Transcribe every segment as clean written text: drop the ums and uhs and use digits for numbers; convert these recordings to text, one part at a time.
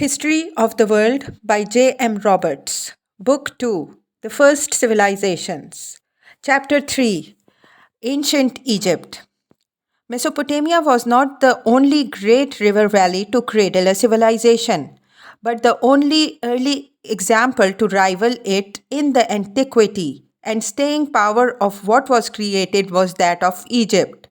History of the World by J. M. Roberts. Book 2. The First Civilizations. Chapter 3. Ancient Egypt. Mesopotamia was not the only great river valley to cradle a civilization, but the only early example to rival it in the antiquity and staying power of what was created was that of Egypt.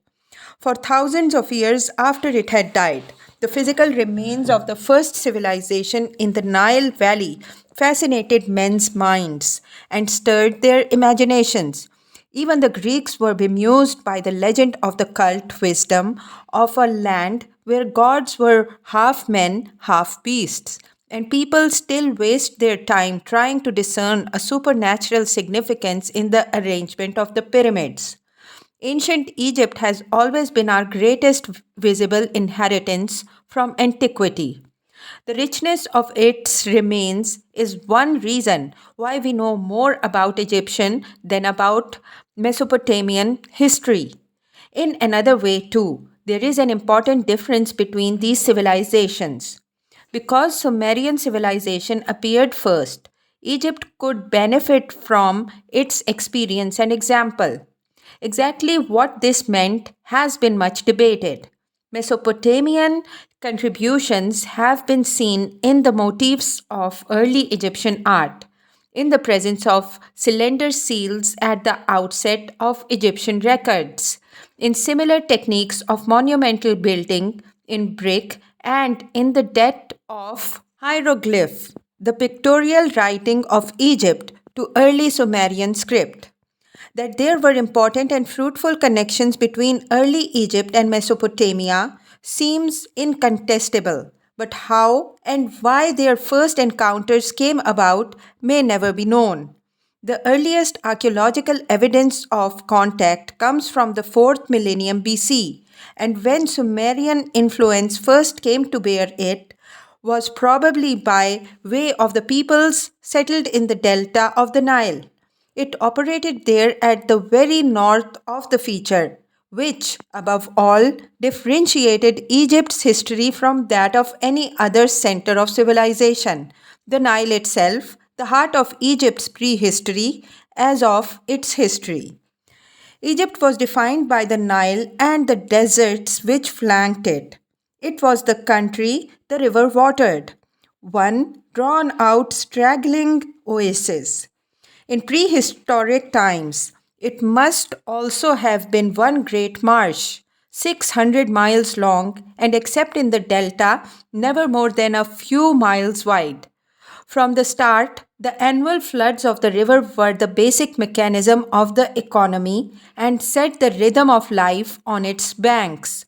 For thousands of years after it had died, the physical remains of the first civilization in the Nile Valley fascinated men's minds and stirred their imaginations. Even the Greeks were bemused by the legend of the cult wisdom of a land where gods were half men, half beasts, and people still waste their time trying to discern a supernatural significance in the arrangement of the pyramids. Ancient Egypt has always been our greatest visible inheritance from antiquity. The richness of its remains is one reason why we know more about Egyptian than about Mesopotamian history. In another way, too, there is an important difference between these civilizations. Because Sumerian civilization appeared first, Egypt could benefit from its experience and example. Exactly what this meant has been much debated. Mesopotamian contributions have been seen in the motifs of early Egyptian art, in the presence of cylinder seals at the outset of Egyptian records, in similar techniques of monumental building in brick, and in the debt of hieroglyph, the pictorial writing of Egypt to early Sumerian script. That there were important and fruitful connections between early Egypt and Mesopotamia seems incontestable, but how and why their first encounters came about may never be known. The earliest archaeological evidence of contact comes from the 4th millennium BC, and when Sumerian influence first came to bear it was probably by way of the peoples settled in the delta of the Nile. It operated there at the very north of the feature, which, above all, differentiated Egypt's history from that of any other center of civilization. The Nile itself, the heart of Egypt's prehistory, as of its history. Egypt was defined by the Nile and the deserts which flanked it. It was the country the river watered, one drawn out straggling oasis. In prehistoric times, it must also have been one great marsh, 600 miles long, and except in the delta, never more than a few miles wide. From the start, the annual floods of the river were the basic mechanism of the economy and set the rhythm of life on its banks.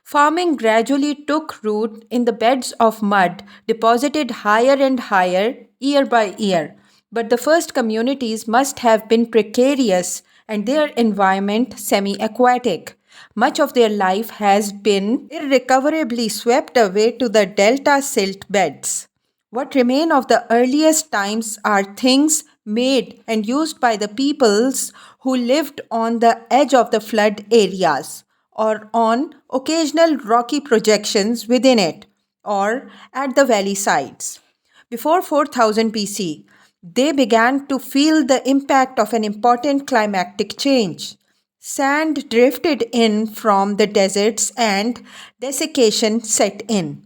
Farming gradually took root in the beds of mud deposited higher and higher year by year. But the first communities must have been precarious and their environment semi aquatic. Much of their life has been irrecoverably swept away to the delta silt beds. What remain of the earliest times are things made and used by the peoples who lived on the edge of the flood areas or on occasional rocky projections within it or at the valley sides. Before 4000 BC, they began to feel the impact of an important climatic change. Sand drifted in from the deserts and desiccation set in.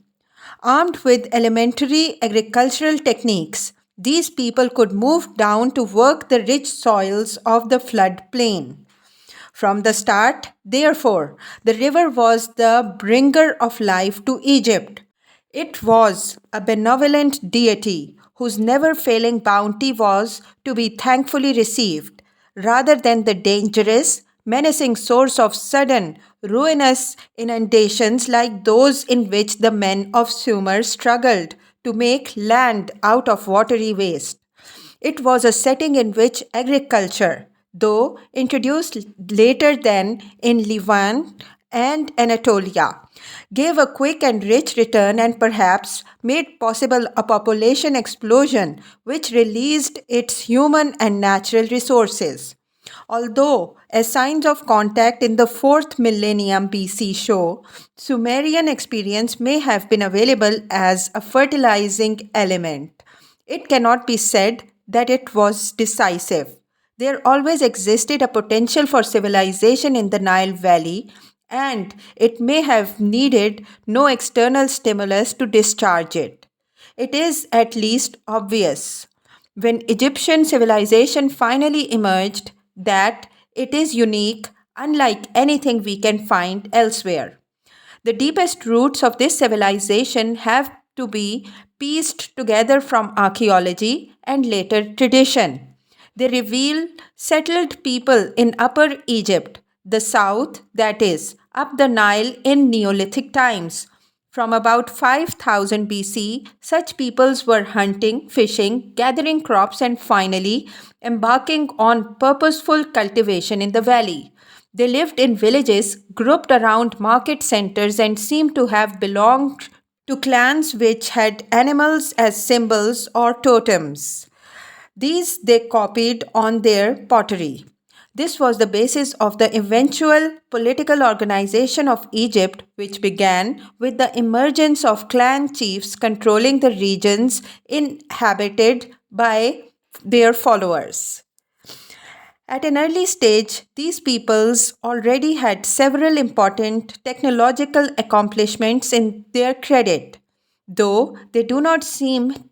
Armed with elementary agricultural techniques, these people could move down to work the rich soils of the floodplain. From the start, therefore, the river was the bringer of life to Egypt. It was a benevolent deity whose never failing bounty was to be thankfully received, rather than the dangerous, menacing source of sudden, ruinous inundations like those in which the men of Sumer struggled to make land out of watery waste. It was a setting in which agriculture, though introduced later than in Levant and Anatolia, gave a quick and rich return and perhaps made possible a population explosion which released its human and natural resources. Although, as signs of contact in the 4th millennium BC show, Sumerian experience may have been available as a fertilizing element. It cannot be said that it was decisive. There always existed a potential for civilization in the Nile Valley, and it may have needed no external stimulus to discharge it. It is at least obvious when Egyptian civilization finally emerged that it is unique, unlike anything we can find elsewhere. The deepest roots of this civilization have to be pieced together from archaeology and later tradition. They reveal settled people in Upper Egypt, the south, that is, up the Nile in Neolithic times. From about 5000 BC, such peoples were hunting, fishing, gathering crops, and finally embarking on purposeful cultivation in the valley. They lived in villages grouped around market centers and seemed to have belonged to clans which had animals as symbols or totems. These they copied on their pottery. This was the basis of the eventual political organization of Egypt, which began with the emergence of clan chiefs controlling the regions inhabited by their followers. At an early stage, these peoples already had several important technological accomplishments in their credit, though they do not seem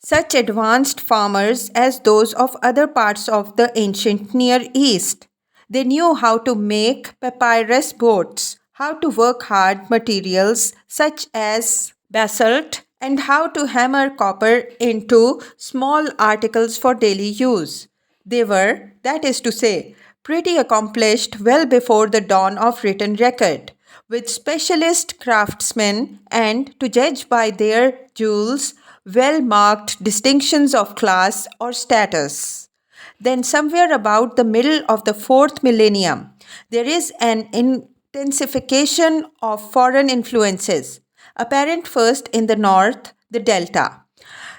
such advanced farmers as those of other parts of the ancient Near East. They knew how to make papyrus boats, how to work hard materials such as basalt, and how to hammer copper into small articles for daily use. They were, that is to say, pretty accomplished well before the dawn of written record, with specialist craftsmen and, to judge by their jewels, well marked distinctions of class or status. Then, somewhere about the middle of the 4th millennium, there is an intensification of foreign influences, apparent first in the north, the delta.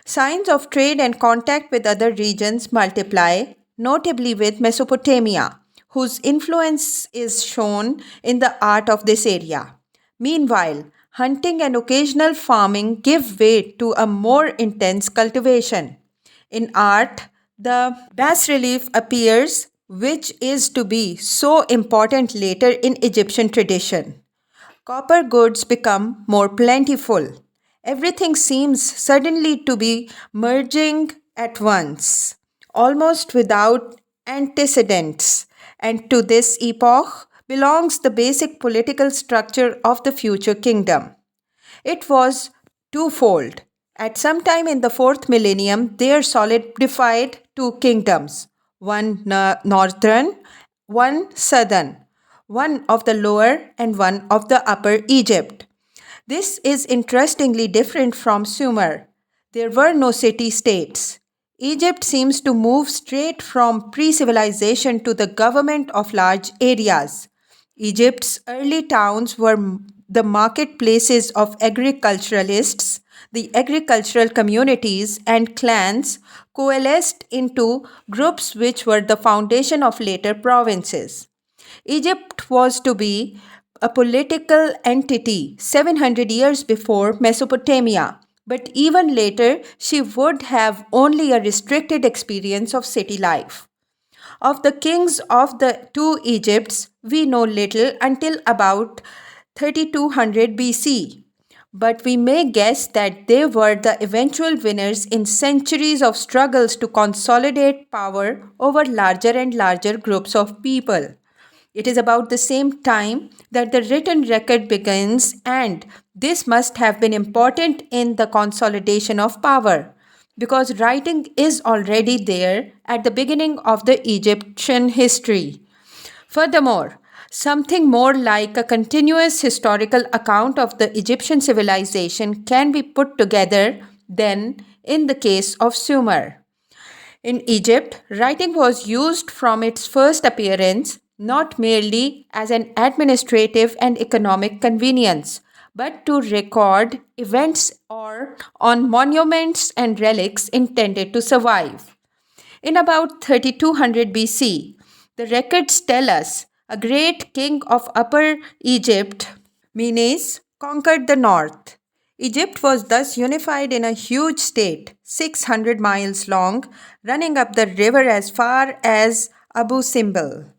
Signs of trade and contact with other regions multiply, notably with Mesopotamia, whose influence is shown in the art of this area. Meanwhile, hunting and occasional farming give way to a more intense cultivation. In art, the bas relief appears, which is to be so important later in Egyptian tradition. Copper goods become more plentiful. Everything seems suddenly to be merging at once, almost without antecedents. And to this epoch belongs the basic political structure of the future kingdom. It was twofold. At some time in the 4th millennium, there solidified two kingdoms, one northern, one southern, one of the lower and one of the upper Egypt. This is interestingly different from Sumer. There were no city states. Egypt seems to move straight from pre civilization to the government of large areas. Egypt's early towns were the marketplaces of agriculturalists. The agricultural communities and clans coalesced into groups which were the foundation of later provinces. Egypt was to be a political entity 700 years before Mesopotamia, but even later she would have only a restricted experience of city life. Of the kings of the two Egypts, we know little until about 3200 BC, but we may guess that they were the eventual winners in centuries of struggles to consolidate power over larger and larger groups of people. It is about the same time that the written record begins, and this must have been important in the consolidation of power because writing is already there at the beginning of the Egyptian history. Furthermore, something more like a continuous historical account of the Egyptian civilization can be put together than in the case of Sumer. In Egypt, writing was used from its first appearance not merely as an administrative and economic convenience, but to record events or on monuments and relics intended to survive. In about 3200 BC, The records tell us a great king of Upper Egypt, Menes, conquered the north. Egypt was thus unified in a huge state, 600 miles long, running up the river as far as Abu Simbel.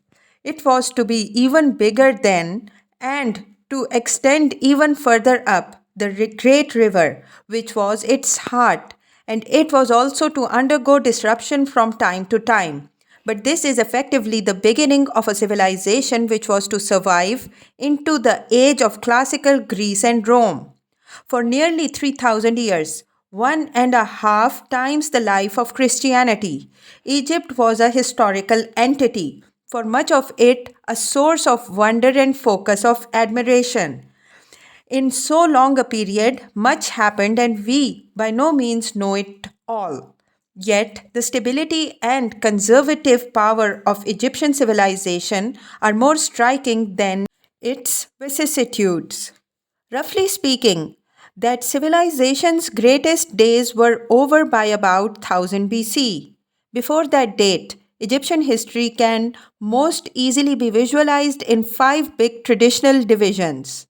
It was to be even bigger then and to extend even further up the great river, which was its heart, and it was also to undergo disruption from time to time. But this is effectively the beginning of a civilization which was to survive into the age of classical Greece and Rome. For nearly 3,000 years, one and a half times the life of Christianity, Egypt was a historical entity, for much of it a source of wonder and focus of admiration. In so long a period, much happened, and we by no means know it all. Yet, the stability and conservative power of Egyptian civilization are more striking than its vicissitudes. Roughly speaking, that civilization's greatest days were over by about 1000 BC. Before that date, Egyptian history can most easily be visualized in five big traditional divisions.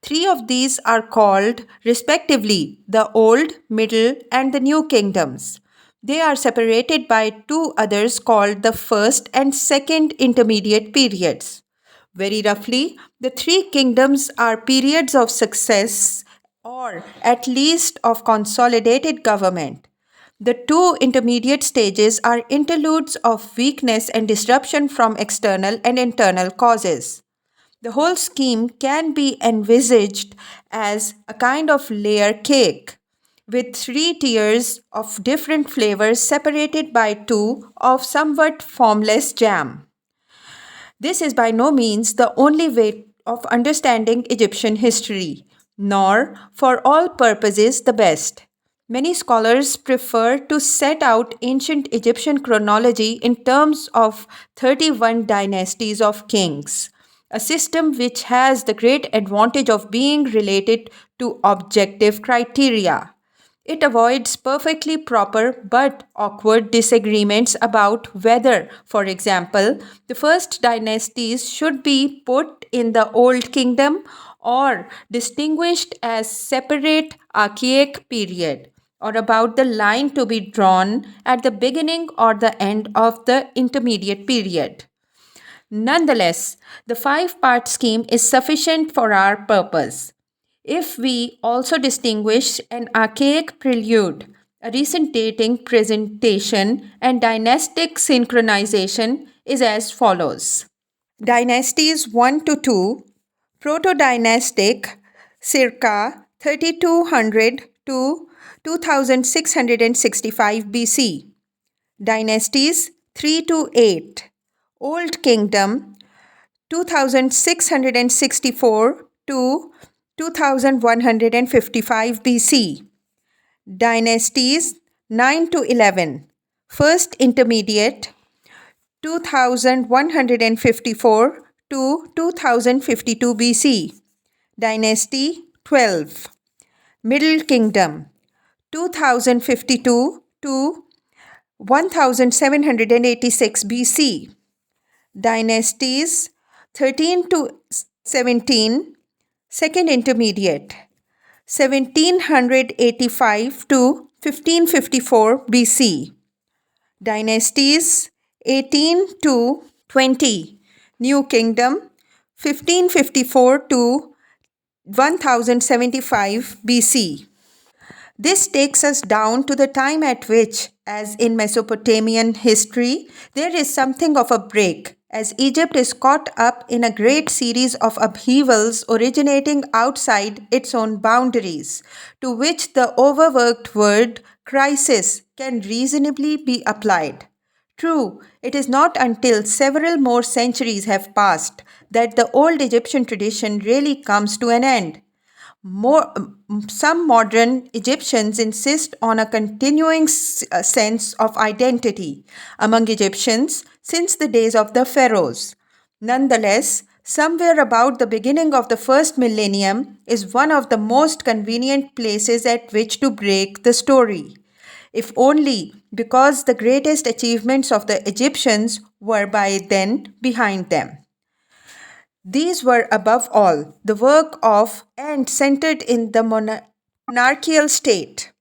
Three of these are called, respectively, the Old, Middle, and the New Kingdoms. They are separated by two others called the First and Second Intermediate periods. Very roughly, the three kingdoms are periods of success or at least of consolidated government. The two intermediate stages are interludes of weakness and disruption from external and internal causes. The whole scheme can be envisaged as a kind of layer cake with three tiers of different flavors separated by two of somewhat formless jam. This is by no means the only way of understanding Egyptian history, nor for all purposes the best. Many scholars prefer to set out ancient Egyptian chronology in terms of 31 dynasties of kings, a system which has the great advantage of being related to objective criteria. It avoids perfectly proper but awkward disagreements about whether, for example, the first dynasties should be put in the Old Kingdom or distinguished as separate archaic period, or about the line to be drawn at the beginning or the end of the intermediate period. Nonetheless, the five-part scheme is sufficient for our purpose. If we also distinguish an archaic prelude, a recent dating presentation, and dynastic synchronization is as follows. Dynasties 1 to 2, proto-dynastic circa 3200 to 2665 BC. Dynasties 3 to 8, Old Kingdom 2664 to 2155 BC. Dynasties 9 to 11, First Intermediate 2154 to 2052 BC. Dynasty 12, Middle Kingdom 2052 to 1786 BC. Dynasties 13 to 17, Second Intermediate 1785 to 1554 BC. Dynasties 18 to 20, New Kingdom 1554 to 1075 BC. This takes us down to the time at which, as in Mesopotamian history, there is something of a break, as Egypt is caught up in a great series of upheavals originating outside its own boundaries, to which the overworked word crisis can reasonably be applied. True, it is not until several more centuries have passed that the old Egyptian tradition really comes to an end. Some modern Egyptians insist on a continuing sense of identity among Egyptians since the days of the pharaohs. Nonetheless, somewhere about the beginning of the first millennium is one of the most convenient places at which to break the story. if only because the greatest achievements of the Egyptians were by then behind them. These were, above all, the work of and centered in the monarchical state.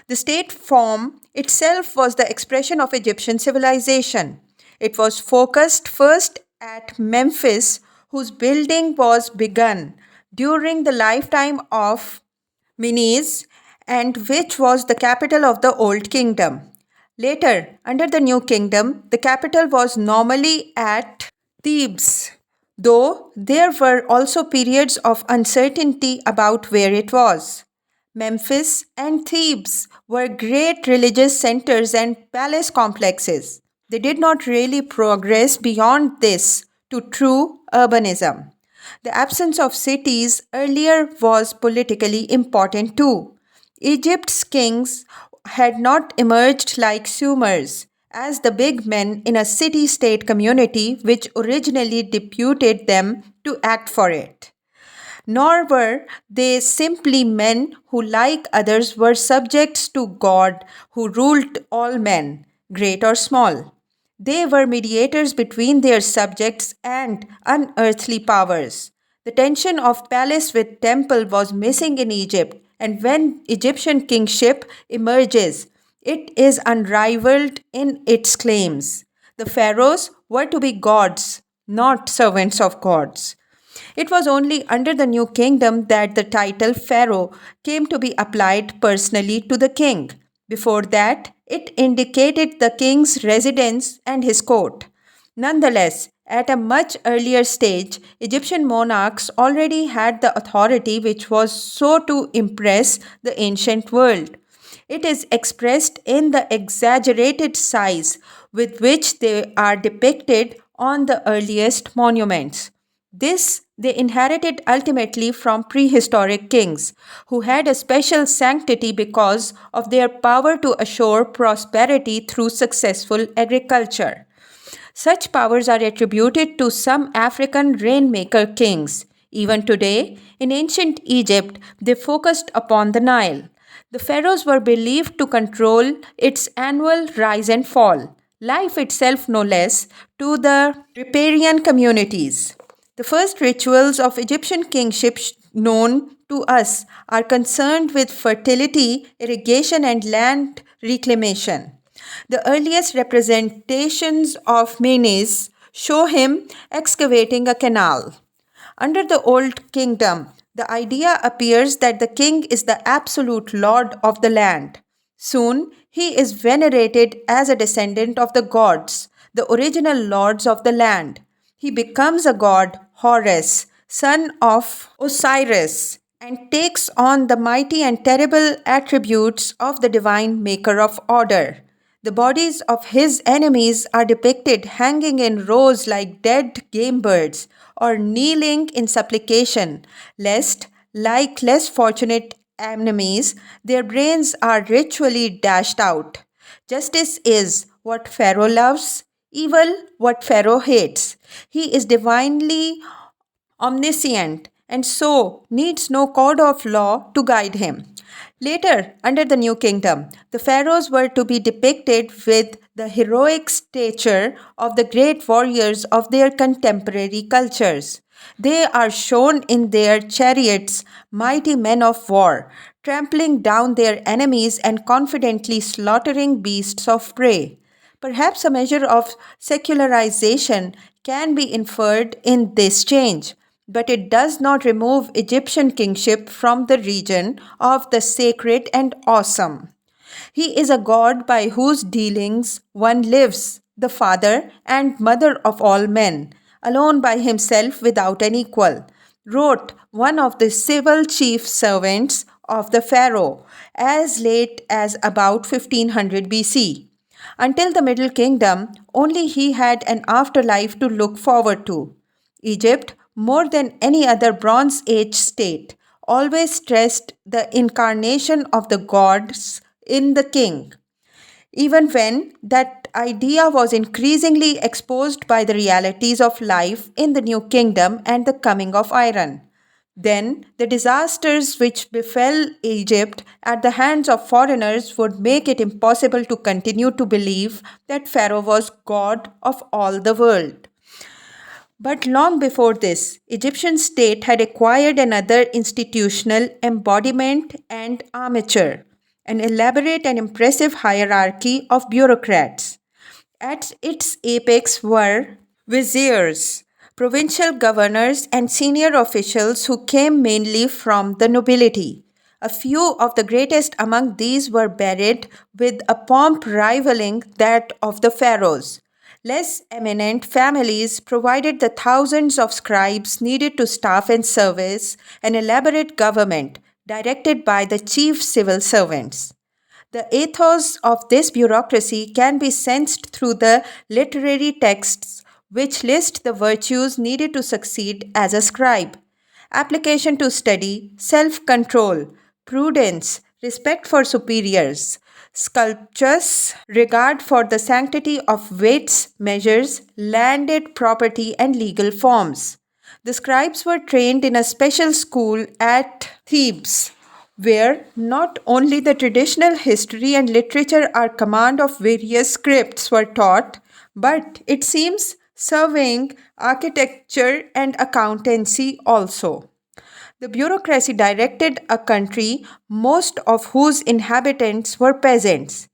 The state form itself was the expression of Egyptian civilization. It was focused first at Memphis, whose building was begun during the lifetime of Menes, and which was the capital of the Old Kingdom. Later, under the New Kingdom, the capital was normally at Thebes, though there were also periods of uncertainty about where it was. Memphis and Thebes were great religious centers and palace complexes. They did not really progress beyond this to true urbanism. The absence of cities earlier was politically important too. Egypt's kings had not emerged like Sumers as the big men in a city state community which originally deputed them to act for it. Nor were they simply men who, like others, were subjects to God who ruled all men, great or small. They were mediators between their subjects and unearthly powers. The tension of palace with temple was missing in Egypt, and when Egyptian kingship emerges, it is unrivaled in its claims. The pharaohs were to be gods, not servants of gods. It was only under the new kingdom that the title pharaoh came to be applied personally to the king. Before that, it indicated the king's residence and his court. Nonetheless, at a much earlier stage, Egyptian monarchs already had the authority which was so to impress the ancient world. It is expressed in the exaggerated size with which they are depicted on the earliest monuments. This they inherited ultimately from prehistoric kings, who had a special sanctity because of their power to assure prosperity through successful agriculture. Such powers are attributed to some African rainmaker kings. Even today, in ancient Egypt, they focused upon the Nile. The pharaohs were believed to control its annual rise and fall, life itself no less, to the riparian communities. The first rituals of Egyptian kingship known to us are concerned with fertility, irrigation, and land reclamation. The earliest representations of Menes show him excavating a canal. Under the Old Kingdom, the idea appears that the king is the absolute lord of the land. Soon, he is venerated as a descendant of the gods, the original lords of the land. He becomes a god, Horus, son of Osiris, and takes on the mighty and terrible attributes of the divine maker of order. The bodies of his enemies are depicted hanging in rows like dead game birds or kneeling in supplication, lest, like less fortunate enemies, their brains are ritually dashed out. Justice is what Pharaoh loves, evil what Pharaoh hates. He is divinely omniscient and so needs no code of law to guide him. Later, under the New Kingdom, the pharaohs were to be depicted with the heroic stature of the great warriors of their contemporary cultures. They are shown in their chariots, mighty men of war, trampling down their enemies and confidently slaughtering beasts of prey. Perhaps a measure of secularization can be inferred in this change, but it does not remove Egyptian kingship from the region of the sacred and awesome. He is a god by whose dealings one lives, the father and mother of all men, alone by himself without an equal, wrote one of the civil chief servants of the pharaoh as late as about 1500 BC. Until the Middle Kingdom, only he had an afterlife to look forward to. Egypt, more than any other Bronze Age state, always stressed the incarnation of the gods in the king, even when that idea was increasingly exposed by the realities of life in the New Kingdom and the coming of iron. Then the disasters which befell Egypt at the hands of foreigners would make it impossible to continue to believe that Pharaoh was God of all the world. But long before this, Egyptian state had acquired another institutional embodiment and armature, an elaborate and impressive hierarchy of bureaucrats. At its apex were viziers, provincial governors, and senior officials who came mainly from the nobility. A few of the greatest among these were buried with a pomp rivaling that of the pharaohs. Less eminent families provided the thousands of scribes needed to staff and service an elaborate government directed by the chief civil servants. The ethos of this bureaucracy can be sensed through the literary texts which list the virtues needed to succeed as a scribe: application to study, self control, prudence, respect for superiors, scrupulous regard for the sanctity of weights, measures, landed property, and legal forms. The scribes were trained in a special school at Thebes, where not only the traditional history and literature or command of various scripts were taught, but it seems surveying, architecture, and accountancy also. The bureaucracy directed a country most of whose inhabitants were peasants.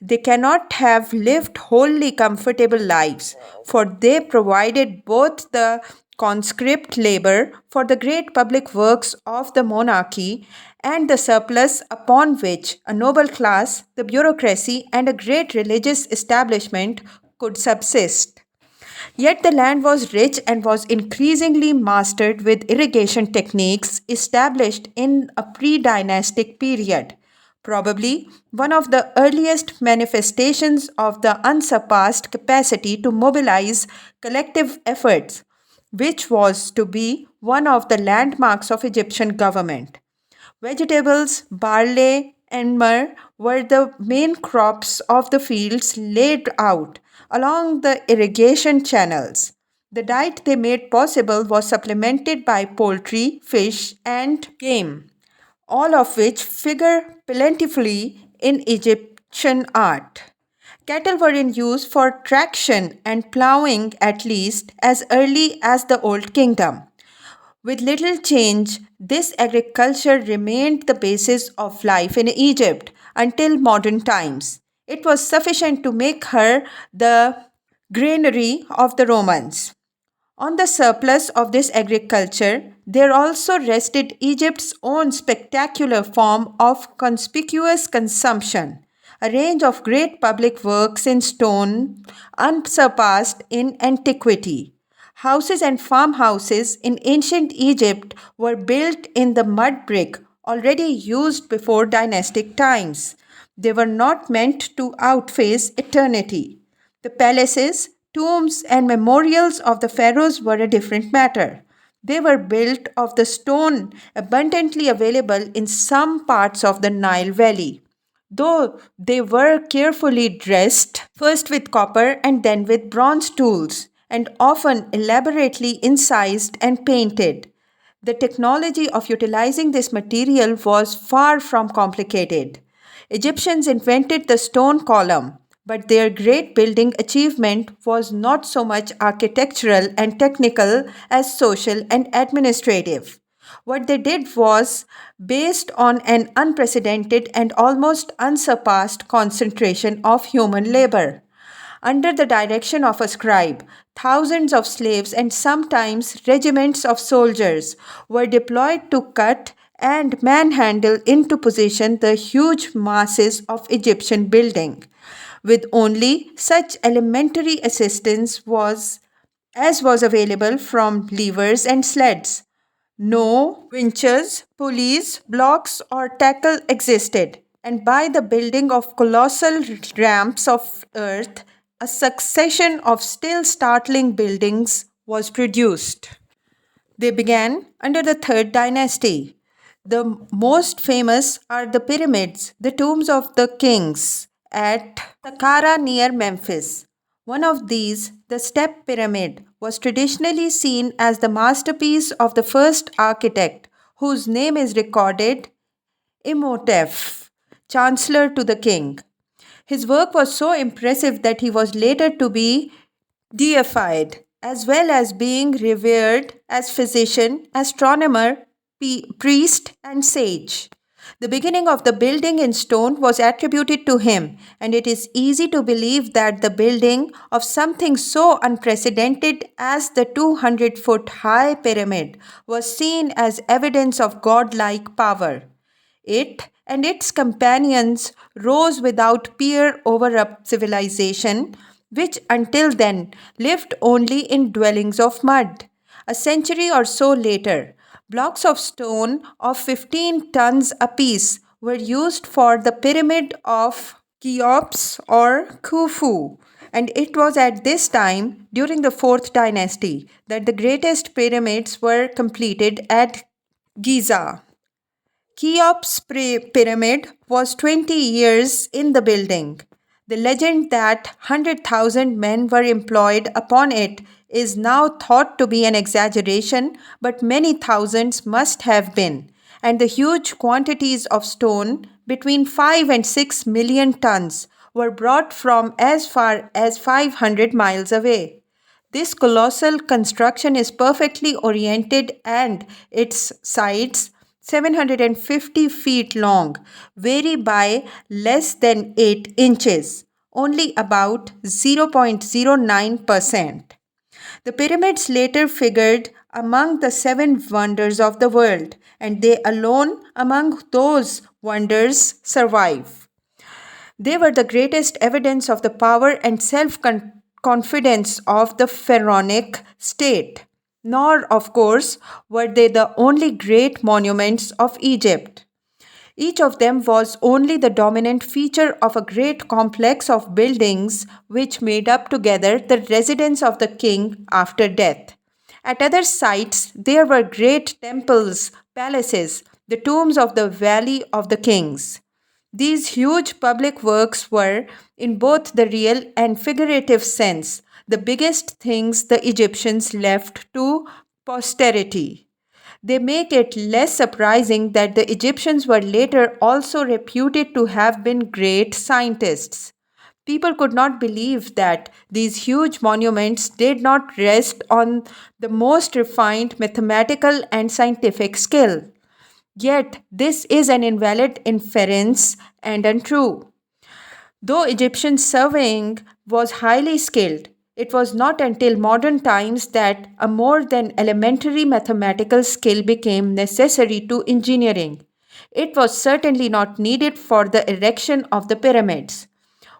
They cannot have lived wholly comfortable lives, for they provided both the conscript labor for the great public works of the monarchy and the surplus upon which a noble class, the bureaucracy, and a great religious establishment could subsist. Yet the land was rich and was increasingly mastered with irrigation techniques established in a pre dynastic period, probably one of the earliest manifestations of the unsurpassed capacity to mobilize collective efforts, which was to be one of the landmarks of Egyptian government. Vegetables, barley, and myrrh were the main crops of the fields laid out along the irrigation channels. The diet they made possible was supplemented by poultry, fish, and game, all of which figure plentifully in Egyptian art. Cattle were in use for traction and plowing at least as early as the Old Kingdom. With little change, this agriculture remained the basis of life in Egypt until modern times. It was sufficient to make her the granary of the Romans. On the surplus of this agriculture, there also rested Egypt's own spectacular form of conspicuous consumption, a range of great public works in stone unsurpassed in antiquity. Houses and farmhouses in ancient Egypt were built in the mud brick already used before dynastic times. They were not meant to outface eternity. The palaces, tombs, and memorials of the pharaohs were a different matter. They were built of the stone abundantly available in some parts of the Nile Valley, though they were carefully dressed, first with copper and then with bronze tools, and often elaborately incised and painted. The technology of utilizing this material was far from complicated. Egyptians invented the stone column, but their great building achievement was not so much architectural and technical as social and administrative. What they did was based on an unprecedented and almost unsurpassed concentration of human labor. Under the direction of a scribe, thousands of slaves and sometimes regiments of soldiers were deployed to cut and manhandle into position the huge masses of Egyptian building. With only such elementary assistance was as was available from levers and sleds. No winches, pulleys, blocks, or tackle existed, and by the building of colossal ramps of earth, a succession of still startling buildings was produced. They began under the third dynasty. The most famous are the pyramids, the tombs of the kings, at Saqqara near Memphis. One of these, the Step Pyramid, was traditionally seen as the masterpiece of the first architect, whose name is recorded Imhotep, chancellor to the king. His work was so impressive that he was later to be deified, as well as being revered as physician, astronomer, priest, and sage. The beginning of the building in stone was attributed to him, and it is easy to believe that the building of something so unprecedented as the 200-foot high pyramid was seen as evidence of godlike power. It and its companions rose without peer over a civilization which until then lived only in dwellings of mud. A century or so later, blocks of stone of 15 tons apiece were used for the pyramid of Cheops or Khufu. And it was at this time, during the 4th dynasty, that the greatest pyramids were completed at Giza. Cheops' pyramid was 20 years in the building. The legend that 100,000 men were employed upon it is now thought to be an exaggeration, but many thousands must have been, and the huge quantities of stone, between 5 and 6 million tons, were brought from as far as 500 miles away. This colossal construction is perfectly oriented and its sides, 750 feet long, vary by less than 8 inches, only about 0.09%. The pyramids later figured among the 7 wonders of the world, and they alone among those wonders survive. They were the greatest evidence of the power and self confidence of the pharaonic state. Nor, of course, were they the only great monuments of Egypt. Each of them was only the dominant feature of a great complex of buildings which made up together the residence of the king after death. At other sites, there were great temples, palaces, the tombs of the Valley of the Kings. These huge public works were, in both the real and figurative sense, the biggest things the Egyptians left to posterity. They make it less surprising that the Egyptians were later also reputed to have been great scientists. People could not believe that these huge monuments did not rest on the most refined mathematical and scientific skill. Yet, this is an invalid inference and untrue. Though Egyptian surveying was highly skilled, it was not until modern times that a more than elementary mathematical skill became necessary to engineering. It was certainly not needed for the erection of the pyramids.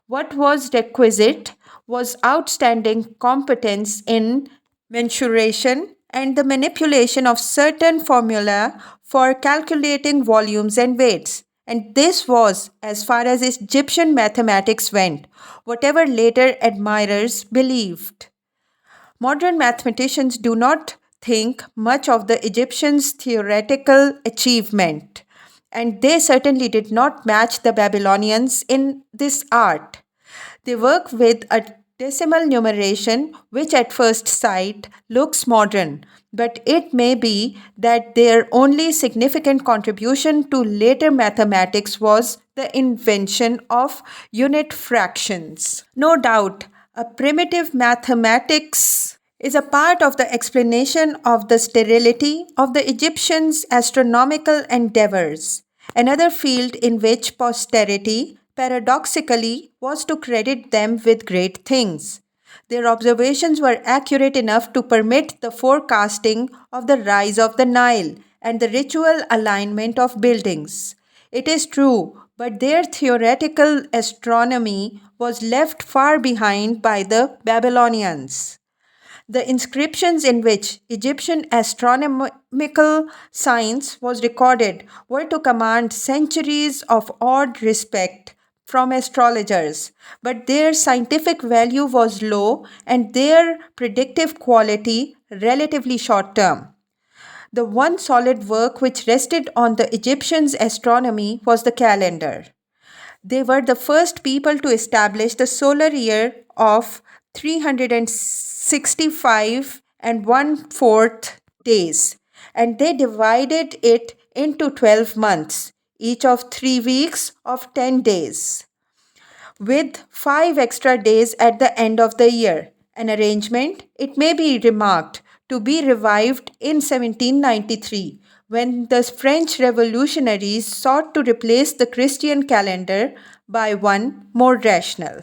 What was requisite was outstanding competence in mensuration and the manipulation of certain formula for calculating volumes and weights. And this was, as far as Egyptian mathematics went, whatever later admirers believed. Modern mathematicians do not think much of the Egyptians' theoretical achievement, and they certainly did not match the Babylonians in this art. They work with a decimal numeration which at first sight looks modern, but it may be that their only significant contribution to later mathematics was the invention of unit fractions. No doubt, a primitive mathematics is a part of the explanation of the sterility of the Egyptians' astronomical endeavors, another field in which posterity, paradoxically, was to credit them with great things. Their observations were accurate enough to permit the forecasting of the rise of the Nile and the ritual alignment of buildings. It is true, but their theoretical astronomy was left far behind by the Babylonians. The inscriptions in which Egyptian astronomical science was recorded were to command centuries of awed respect from astrologers, but their scientific value was low and their predictive quality relatively short term. The one solid work which rested on the Egyptians' astronomy was the calendar. They were the first people to establish the solar year of 365 and 1/4 days, and they divided it into 12 months, each of 3 weeks of 10 days, with 5 extra days at the end of the year. An arrangement, it may be remarked, to be revived in 1793 when the French revolutionaries sought to replace the Christian calendar by one more rational.